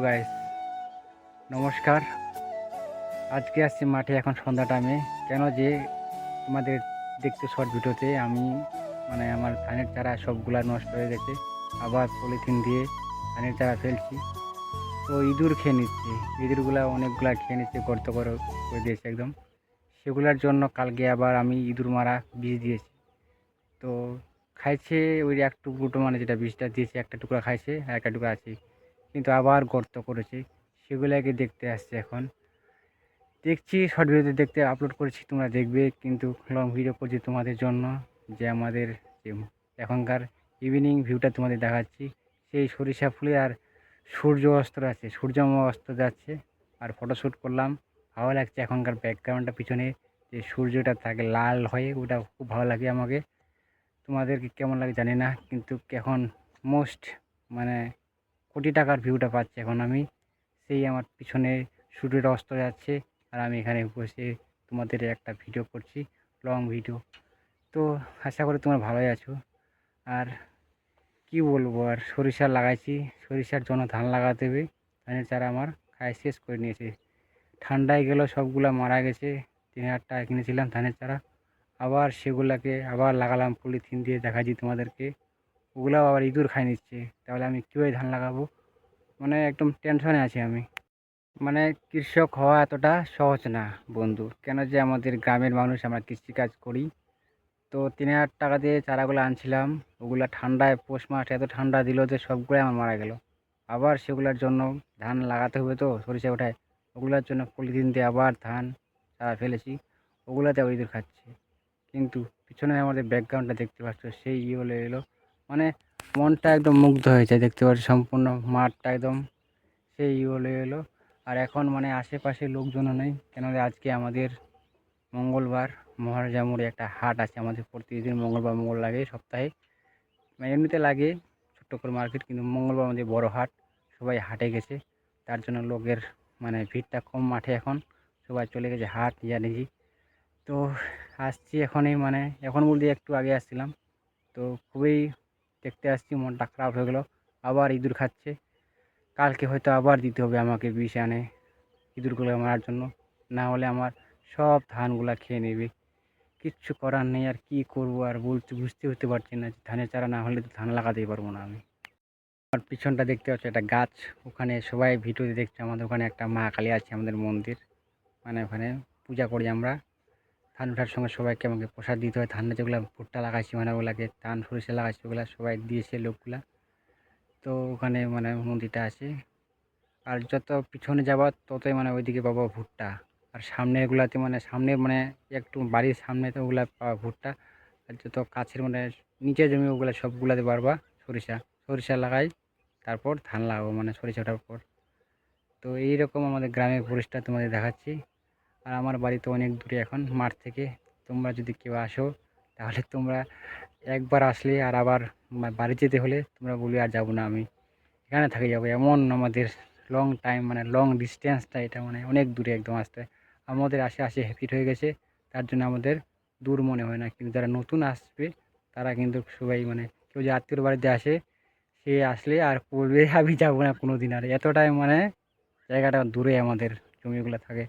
Guys, নমস্কার। আজকে আসছি মাঠে এখন সন্ধ্যা টাইমে। কেন যে তোমাদের দেখতে শর্ট ভিডিওতে আমি আমার ধানের চারা সবগুলা নষ্ট হয়ে গেছে। আবার পলিথিন দিয়ে ধানের চারা ফেলছি, তো ইঁদুর খেয়ে নিচ্ছে। ইঁদুরগুলা অনেকগুলা খেয়ে নিচ্ছে, গর্ত করে দিয়েছে একদম। সেগুলোর জন্য কালকে আবার আমি ইঁদুর মারা বিষ দিয়েছি। তো খাইছে ওই এক টুকরো, যেটা বিষটা দিয়েছে একটা টুকরা খাইছে আর একটা টুকরা আছে, কিন্তু আবার গর্ত করেছে। সেগুলাকে দেখতে আসছে এখন। দেখছি শর্ট ভিডিওতে দেখতে আপলোড করেছি, তোমরা দেখবে, কিন্তু লং ভিডিও করছি তোমাদের জন্য। যে আমাদের যে এখনকার ইভিনিং ভিউটা তোমাদের দেখাচ্ছি। সেই সরিষা ফুলে আর সূর্য অস্ত আছে, সূর্য অস্ত যাচ্ছে আর ফটোশ্যুট করলাম। ভালো লাগছে এখনকার ব্যাকগ্রাউন্ডটা পিছনে যে সূর্যটা থাকে লাল হয়ে, ওটা খুব ভালো লাগে আমাকে। তোমাদেরকে কেমন লাগে জানি না, কিন্তু এখন মোস্ট মানে কোটি টাকার ভিউটা পাচ্ছি এখন আমি। সেই আমার পিছনে সূর্যটা অস্ত যাচ্ছে আর আমি এখানে বসে তোমাদের একটা ভিডিও করছি, লং ভিডিও। তো আশা করি তোমরা ভালোই আছো। আর কি বলবো, আর সরিষা লাগাইছি, সরিষার জন্য ধান লাগাতে হবে। ধানের চারা আমার খাই শেষ করে নিয়েছে, ঠান্ডায় গেল সবগুলা মারা গেছে। 3,000 টাকা কিনেছিলাম ধানের চারা, আবার সেগুলাকে আবার লাগালাম পলিথিন দিয়ে, দেখাচ্ছি তোমাদেরকে। ওগুলাও আবার ইঁদুর খাই নিচ্ছে, তাহলে আমি কীভাবে ধান লাগাবো? একদম টেনশনে আছি আমি। কৃষক হওয়া এতটা সহজ না বন্ধু। কেন যে আমাদের গ্রামের মানুষ, আমরা কৃষিকাজ করি। তো 3,000 টাকা দিয়ে চারাগুলো আনছিলাম, ওগুলা ঠান্ডায় পৌষ মাস এত ঠান্ডা দিল যে সবগুলোই আমার মারা গেল। আবার সেগুলোর জন্য ধান লাগাতে হবে, তো সরিষা ওঠায় ওগুলোর জন্য পলিথিন দিয়ে আবার ধান চারা ফেলেছি, ওগুলাতে ইঁদুর খাচ্ছে। কিন্তু পিছনে আমাদের ব্যাকগ্রাউন্ডটা দেখতে পাচ্ছ, সেই হলে এলো মানে মনটা একদম মুগ্ধ হয়ে যায় দেখতে পাচ্ছ, সম্পূর্ণ মাঠটা একদম সেই হলে এলো। আর এখন আশেপাশে লোকজনও নেই, কেন আজকে আমাদের মঙ্গলবার, মহারাজা মোড়ে একটা হাট আছে আমাদের। প্রতিদিন মঙ্গলবার লাগে সপ্তাহে, এমনিতে লাগে ছোট্ট করে মার্কেট, কিন্তু মঙ্গলবার আমাদের বড় হাট। সবাই হাটে গেছে, তার জন্য লোকের ভিড়টা কম মাঠে এখন। সবাই চলে গেছে হাট জানিছি। তো আসছি এখনই, এখন বলতে একটু আগে আসছিলাম। তো খুবই দেখতে আসছি, মনটা খারাপ হয়ে গেলো। আবার ইঁদুর খাচ্ছে, কালকে হয়তো আবার দিতে হবে আমাকে বিষ আনে ইঁদুরগুলো মারার জন্য, না হলে আমার সব ধানগুলা খেয়ে নেবে। কিচ্ছু করার নেই, আর কি করবো আর বুঝতে হতে পারছি না যে ধানের চারা না হলে তো ধান লাগাতেই পারবো না আমি। আমার পিছনটা দেখতে পাচ্ছি একটা গাছ, ওখানে সবাই ভিডিওতে দেখছে। আমাদের ওখানে একটা মা কালী আছে, আমাদের মন্দির, ওখানে পূজা করি আমরা। ধান ওঠার সঙ্গে সবাইকে আমাকে প্রসাদ দিতে হয়। ধানে যেগুলো ভুট্টা লাগাইছি ওগুলাকে, ধান সরিষা লাগাইছি, ওগুলা সবাই দিয়েছে লোকগুলা। তো ওখানে মন্দিরটা আছে। আর যত পিছনে যাবা ততই ওইদিকে পাবো ভুট্টা। আর সামনে এগুলাতে সামনে একটু বাড়ির সামনে তো ওগুলা পাওয়া ভুট্টা। আর যত কাছের নিচের জমি ওগুলা সবগুলাতে পারবা সরিষা। সরিষা লাগাই, তারপর ধান লাগাবো সরিষা ওঠার পর। তো এইরকম আমাদের গ্রামের পরিবেশটা তোমাদের দেখাচ্ছি। আর আমার বাড়ি তো অনেক দূরে এখন মাঠ থেকে। তোমরা যদি কেউ আসো, তাহলে তোমরা একবার আসলে আর আবার বাড়ি যেতে হলে তোমরা বলবে আর যাবো না আমি, এখানে থেকে যাবো। এমন আমাদের লং টাইম, লং ডিস্টেন্সটা, এটা অনেক দূরে একদম আসতে। আমাদের আশে হ্যাপিট হয়ে গেছে, তার জন্য আমাদের দূর মনে হয় না। কিন্তু যারা নতুন আসবে তারা কিন্তু সবাই কেউ যে আত্মীয়র বাড়িতে আসে, সে আসলে আর বলবে আমি যাবো না কোনো দিন। আর এতটাই জায়গাটা দূরে আমাদের জমিগুলো থাকে।